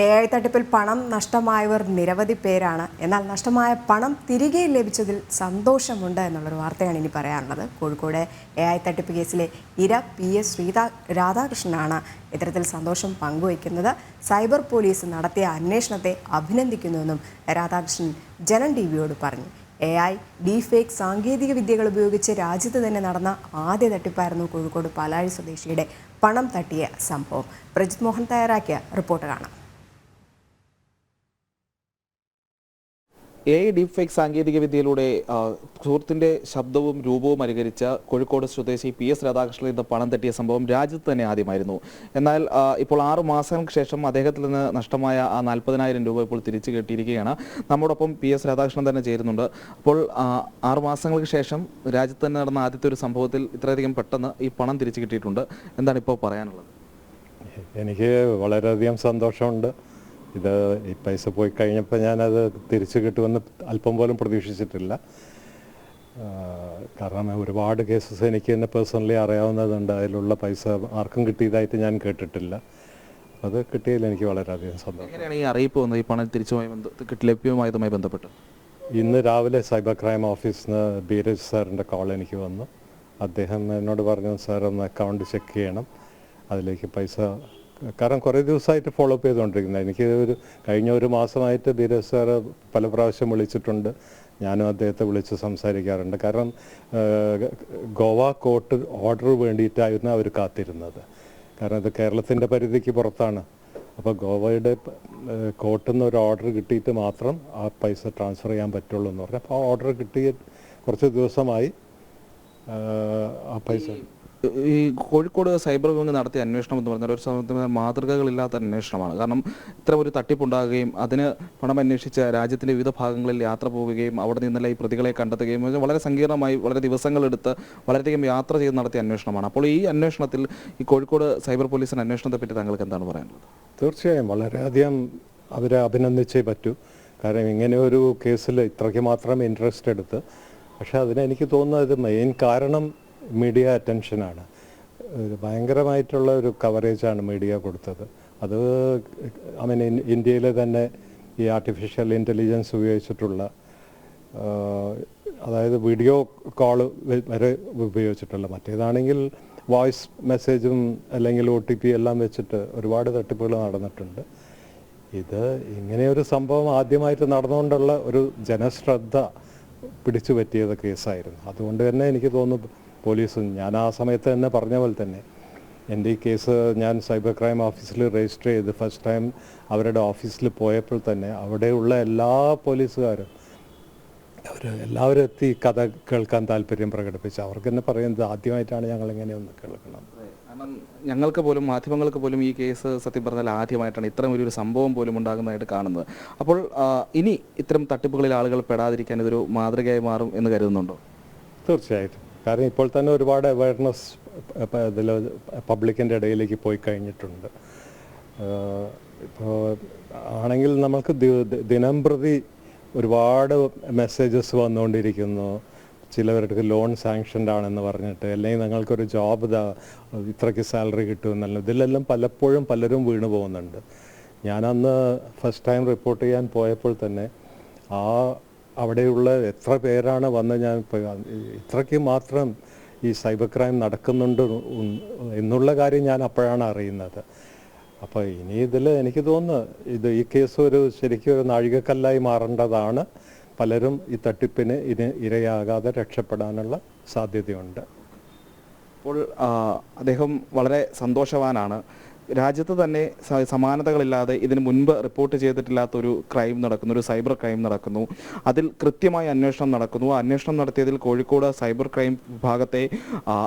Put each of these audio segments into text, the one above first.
AI തട്ടിപ്പിൽ പണം നഷ്ടമായവർ നിരവധി പേരാണ്. എന്നാൽ നഷ്ടമായ പണം തിരികെ ലഭിച്ചതിൽ സന്തോഷമുണ്ട് എന്നുള്ളൊരു വാർത്തയാണ് ഇനി പറയാനുള്ളത്. കോഴിക്കോട് AI തട്ടിപ്പ് കേസിലെ ഇര PS രാധാകൃഷ്ണനാണ് ഇത്തരത്തിൽ സന്തോഷം പങ്കുവയ്ക്കുന്നത്. സൈബർ പോലീസ് നടത്തിയ അന്വേഷണത്തെ അഭിനന്ദിക്കുന്നുവെന്നും രാധാകൃഷ്ണൻ ജനം ടിവിയോട് പറഞ്ഞു. AI ഡീഫേക്ക് സാങ്കേതിക വിദ്യകൾ ഉപയോഗിച്ച് രാജ്യത്ത് തന്നെ നടന്ന ആദ്യ തട്ടിപ്പായിരുന്നു കോഴിക്കോട് പാലാഴി സ്വദേശിയുടെ പണം തട്ടിയ സംഭവം. പ്രജിത് മോഹൻ തയ്യാറാക്കിയ റിപ്പോർട്ട് കാണാം. AI ഡീപ്ഫേക്ക് സാങ്കേതിക വിദ്യയിലൂടെ സുഹൃത്തിന്റെ ശബ്ദവും രൂപവും അനുകരിച്ച കോഴിക്കോട് സ്വദേശി PS രാധാകൃഷ്ണനിൽ നിന്ന് പണം തട്ടിയ സംഭവം രാജ്യത്ത് തന്നെ ആദ്യമായിരുന്നു. എന്നാൽ ഇപ്പോൾ 6 മാസങ്ങൾക്ക് ശേഷം അദ്ദേഹത്തിൽ നിന്ന് നഷ്ടമായ ആ 40,000 രൂപ ഇപ്പോൾ തിരിച്ചു കിട്ടിയിരിക്കുകയാണ്. നമ്മോടൊപ്പം PS രാധാകൃഷ്ണൻ തന്നെ ചേരുന്നുണ്ട്. അപ്പോൾ 6 മാസങ്ങൾക്ക് ശേഷം രാജ്യത്ത് തന്നെ നടന്ന ആദ്യത്തെ ഒരു സംഭവത്തിൽ ഇത്രയധികം പെട്ടെന്ന് ഈ പണം തിരിച്ചു കിട്ടിയിട്ടുണ്ട്. എന്താണ് ഇപ്പോൾ പറയാനുള്ളത്? എനിക്ക് വളരെയധികം സന്തോഷമുണ്ട്. ഇത് ഈ പൈസ പോയി കഴിഞ്ഞപ്പോൾ ഞാനത് തിരിച്ചു കിട്ടുമെന്ന് അല്പം പോലും പ്രതീക്ഷിച്ചിട്ടില്ല. കാരണം ഒരുപാട് കേസസ് എനിക്ക് തന്നെ പേഴ്സണലി അറിയാവുന്നതുണ്ട്. അതിലുള്ള പൈസ ആർക്കും കിട്ടിയതായിട്ട് ഞാൻ കേട്ടിട്ടില്ല. അത് കിട്ടിയതിൽ എനിക്ക് വളരെയധികം സന്തോഷം. എങ്ങനെയാണ് ഈ അറിയിപ്പ് വന്നത്, ഈ പണം തിരിച്ചുമായി ലഭ്യമായതുമായി ബന്ധപ്പെട്ട്? ഇന്ന് രാവിലെ സൈബർ ക്രൈം ഓഫീസിൽ നിന്ന് ബീരജ് സാറിൻ്റെ കോൾ എനിക്ക് വന്നു. അദ്ദേഹം എന്നോട് പറഞ്ഞു, സാർ ഒന്ന് അക്കൗണ്ട് ചെക്ക് ചെയ്യണം, അതിലേക്ക് പൈസ. കാരണം കുറേ ദിവസമായിട്ട് ഫോളോ അപ്പ് ചെയ്തുകൊണ്ടിരിക്കുന്നത്. എനിക്ക് കഴിഞ്ഞ ഒരു മാസമായിട്ട് ബീരജ് സാർ പല പ്രാവശ്യം വിളിച്ചിട്ടുണ്ട്. ഞാനും അദ്ദേഹത്തെ വിളിച്ച് സംസാരിക്കാറുണ്ട്. കാരണം ഗോവ കോർട്ട് ഓർഡർ വേണ്ടിയിട്ടായിരുന്നു അവർ കാത്തിരുന്നത്. കാരണം ഇത് കേരളത്തിൻ്റെ പരിധിക്ക് പുറത്താണ്. അപ്പോൾ ഗോവയുടെ കോർട്ടിൽ നിന്ന് ഒരു ഓർഡർ കിട്ടിയിട്ട് മാത്രം ആ പൈസ ട്രാൻസ്ഫർ ചെയ്യാൻ പറ്റുള്ളൂ എന്ന് പറഞ്ഞു. അപ്പോൾ ആ ഓർഡർ കിട്ടിയ കുറച്ച് ദിവസമായി ആ പൈസ. ഈ കോഴിക്കോട് സൈബർ വിഭാഗം നടത്തിയ അന്വേഷണം എന്ന് പറഞ്ഞാൽ ഒരു സമയത്ത് മാതൃകകളില്ലാത്ത അന്വേഷണമാണ്. കാരണം ഇത്തരം ഒരു തട്ടിപ്പുണ്ടാകുകയും അതിന് പണം അന്വേഷിച്ച് രാജ്യത്തിൻ്റെ വിവിധ ഭാഗങ്ങളിൽ യാത്ര പോവുകയും അവിടെ നിന്നെല്ലാം ഈ പ്രതികളെ കണ്ടെത്തുകയും വളരെ സങ്കീർണമായി വളരെ ദിവസങ്ങളെടുത്ത് വളരെയധികം യാത്ര ചെയ്ത് നടത്തിയ അന്വേഷണമാണ്. അപ്പോൾ ഈ അന്വേഷണത്തിൽ ഈ കോഴിക്കോട് സൈബർ പോലീസിൻ്റെ അന്വേഷണത്തെ പറ്റി താങ്കൾക്ക് എന്താണ് പറയാനുള്ളത്? തീർച്ചയായും വളരെയധികം അവരെ അഭിനന്ദിച്ചേ പറ്റൂ. കാരണം ഇങ്ങനെ ഒരു കേസിൽ ഇത്രയ്ക്ക് മാത്രം ഇൻട്രസ്റ്റ് എടുത്ത്. പക്ഷേ അതിനെനിക്ക് തോന്നുന്നത് മെയിൻ കാരണം മീഡിയ അറ്റൻഷനാണ്. ഭയങ്കരമായിട്ടുള്ള ഒരു കവറേജാണ് മീഡിയ കൊടുത്തത്. അത് ഇന്ത്യയിലെ തന്നെ ഈ ആർട്ടിഫിഷ്യൽ ഇൻ്റലിജൻസ് ഉപയോഗിച്ചിട്ടുള്ള, അതായത് വീഡിയോ കോള് വരെ ഉപയോഗിച്ചിട്ടുള്ള, മറ്റേതാണെങ്കിൽ വോയിസ് മെസ്സേജും അല്ലെങ്കിൽ OTP എല്ലാം വെച്ചിട്ട് ഒരുപാട് തട്ടിപ്പുകൾ നടന്നിട്ടുണ്ട്. ഇത് ഇങ്ങനെയൊരു സംഭവം ആദ്യമായിട്ട് നടന്നുകൊണ്ടുള്ള ഒരു ജനശ്രദ്ധ പിടിച്ചു പറ്റിയത് കേസായിരുന്നു. അതുകൊണ്ട് തന്നെ എനിക്ക് തോന്നുന്നു പോലീസും, ഞാൻ ആ സമയത്ത് തന്നെ പറഞ്ഞ പോലെ തന്നെ എൻ്റെ ഈ കേസ് ഞാൻ സൈബർ ക്രൈം ഓഫീസിൽ രജിസ്റ്റർ ചെയ്ത് ഫസ്റ്റ് ടൈം അവരുടെ ഓഫീസിൽ പോയപ്പോൾ തന്നെ അവിടെയുള്ള എല്ലാ പോലീസുകാരും എല്ലാവരും എത്തി കഥ കേൾക്കാൻ താല്പര്യം പ്രകടിപ്പിച്ചു. അവർക്ക് തന്നെ പറയുന്നത് ആദ്യമായിട്ടാണ് ഞങ്ങൾ ഇങ്ങനെയൊന്ന് കേൾക്കണം. കാരണം ഞങ്ങൾക്ക് പോലും, മാധ്യമങ്ങൾക്ക് പോലും ഈ കേസ് സത്യം പറഞ്ഞാൽ ആദ്യമായിട്ടാണ് ഇത്തരം ഒരു സംഭവം പോലും ഉണ്ടാകുന്നതായിട്ട് കാണുന്നത്. അപ്പോൾ ഇനി ഇത്തരം തട്ടിപ്പുകളിൽ ആളുകൾ പെടാതിരിക്കാൻ ഇതൊരു മാതൃകയായി മാറും എന്ന് കരുതുന്നുണ്ടോ? തീർച്ചയായിട്ടും. കാരണം ഇപ്പോൾ തന്നെ ഒരുപാട് അവയർനെസ് ഇതിൽ പബ്ലിക്കിൻ്റെ ഇടയിലേക്ക് പോയി കഴിഞ്ഞിട്ടുണ്ട്. ഇപ്പോൾ ആണെങ്കിൽ നമുക്ക് ദിനം പ്രതി ഒരുപാട് മെസ്സേജസ് വന്നുകൊണ്ടിരിക്കുന്നു. ചിലവർക്ക് ലോൺ സാങ്ഷൻഡ് ആണെന്ന് പറഞ്ഞിട്ട്, അല്ലെങ്കിൽ നിങ്ങൾക്കൊരു ജോബ് ഇത്രയ്ക്ക് സാലറി കിട്ടുമെന്നല്ല. ഇതിലെല്ലാം പലപ്പോഴും പലരും വീണു പോകുന്നുണ്ട്. ഞാനന്ന് ഫസ്റ്റ് ടൈം റിപ്പോർട്ട് ചെയ്യാൻ പോയപ്പോൾ തന്നെ അവിടെയുള്ള എത്ര പേരാണ് വന്ന് ഞാൻ ഇത്രയ്ക്ക് മാത്രം ഈ സൈബർ ക്രൈം നടക്കുന്നുണ്ട് എന്നുള്ള കാര്യം ഞാൻ അപ്പോഴാണ് അറിയുന്നത്. അപ്പോൾ ഇനി ഇതിൽ എനിക്ക് തോന്നുന്നു ഈ കേസ് ശരിക്കും ഒരു നാഴികക്കല്ലായി മാറേണ്ടതാണ്. പലരും ഈ തട്ടിപ്പിന് ഇരയാകാതെ രക്ഷപ്പെടാനുള്ള സാധ്യതയുണ്ട്. അപ്പോൾ അദ്ദേഹം വളരെ സന്തോഷവാനാണ്. രാജ്യത്ത് തന്നെ സമാനതകളില്ലാതെ ഇതിന് മുൻപ് റിപ്പോർട്ട് ചെയ്തിട്ടില്ലാത്തൊരു ക്രൈം നടക്കുന്നു, ഒരു സൈബർ ക്രൈം നടക്കുന്നു. അതിൽ കൃത്യമായ അന്വേഷണം നടക്കുന്നു. അന്വേഷണം നടത്തിയതിൽ കോഴിക്കോട് സൈബർ ക്രൈം വിഭാഗത്തെ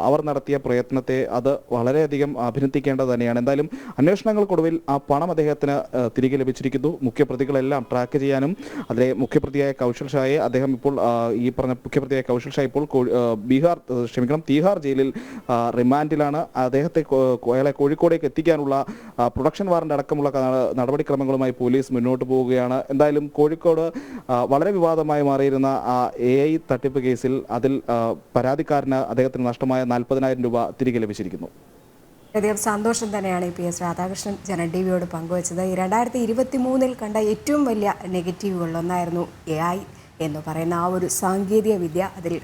അവർ നടത്തിയ പ്രയത്നത്തെ അത് വളരെയധികം അഭിനന്ദിക്കേണ്ടത് തന്നെയാണ്. എന്തായാലും അന്വേഷണങ്ങൾക്കൊടുവിൽ ആ പണം അദ്ദേഹത്തിന് തിരികെ ലഭിച്ചിരിക്കുന്നു. മുഖ്യപ്രതികളെല്ലാം ട്രാക്ക് ചെയ്യാനും അതിലെ മുഖ്യപ്രതിയായ കൗശൽ ഷായെ അദ്ദേഹം ഇപ്പോൾ ഈ പറഞ്ഞ മുഖ്യപ്രതിയായ കൗശൽ ഷാ ഇപ്പോൾ തീഹാർ ജയിലിൽ റിമാൻഡിലാണ്. അദ്ദേഹത്തെ അയാളെ കോഴിക്കോടേക്ക് എത്തിക്കാനുള്ള പ്രൊഡക്ഷൻ വാറന്റ് അടക്കമുള്ള നടപടിക്രമങ്ങളുമായി പോലീസ് മുന്നോട്ട് പോവുകയാണ്. എന്തായാലും കോഴിക്കോട് വളരെ വിവാദമായി മാറിയിരുന്ന AI തട്ടിപ്പ് കേസിൽ അതിൽ പരാതിക്കാരന് അദ്ദേഹത്തിന് നഷ്ടമായ 40,000 രൂപ തിരികെ ലഭിച്ചിരിക്കുന്നു. അധികം സന്തോഷം തന്നെയാണ് ഈ PS രാധാകൃഷ്ണൻ ജനം ടി വിയോട് പങ്കുവച്ചത്. ഈ 2023 കണ്ട ഏറ്റവും വലിയ നെഗറ്റീവുകളിലൊന്നായിരുന്നു AI എന്ന് പറയുന്ന ആ ഒരു സാങ്കേതിക വിദ്യ. അതിൽ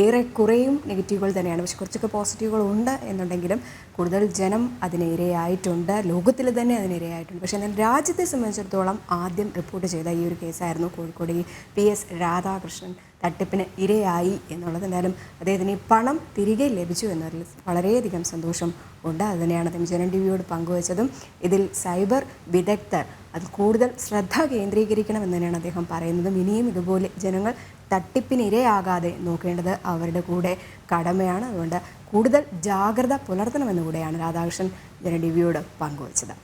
ഏറെക്കുറെയും നെഗറ്റീവുകൾ തന്നെയാണ്, പക്ഷെ കുറച്ചൊക്കെ പോസിറ്റീവുകൾ ഉണ്ട് എന്നുണ്ടെങ്കിലും കൂടുതൽ ജനം അതിനിരയായിട്ടുണ്ട്, ലോകത്തിൽ തന്നെ അതിനിരയായിട്ടുണ്ട്. പക്ഷേ എന്നാൽ രാജ്യത്തെ സംബന്ധിച്ചിടത്തോളം ആദ്യം റിപ്പോർട്ട് ചെയ്ത ഈ ഒരു കേസായിരുന്നു കോഴിക്കോട് ഈ PS രാധാകൃഷ്ണൻ തട്ടിപ്പിന് ഇരയായി എന്നുള്ളത്. എന്തായാലും അദ്ദേഹത്തിന് ഈ പണം തിരികെ ലഭിച്ചു എന്നതിൽ വളരെയധികം സന്തോഷം ഉണ്ട്. അതുതന്നെയാണ് അദ്ദേഹം ജനം ടി വിയോട് പങ്കുവച്ചതും. ഇതിൽ സൈബർ വിദഗ്ധർ അത് കൂടുതൽ ശ്രദ്ധ കേന്ദ്രീകരിക്കണമെന്ന് തന്നെയാണ് അദ്ദേഹം പറയുന്നതും. ഇനിയും ഇതുപോലെ ജനങ്ങൾ തട്ടിപ്പിനിരയാകാതെ നോക്കേണ്ടത് അവരുടെ കൂടെ കടമയാണ്. അതുകൊണ്ട് കൂടുതൽ ജാഗ്രത പുലർത്തണമെന്ന് കൂടെയാണ് രാധാകൃഷ്ണൻ ജനം ടി വിയോട് പങ്കുവച്ചത്.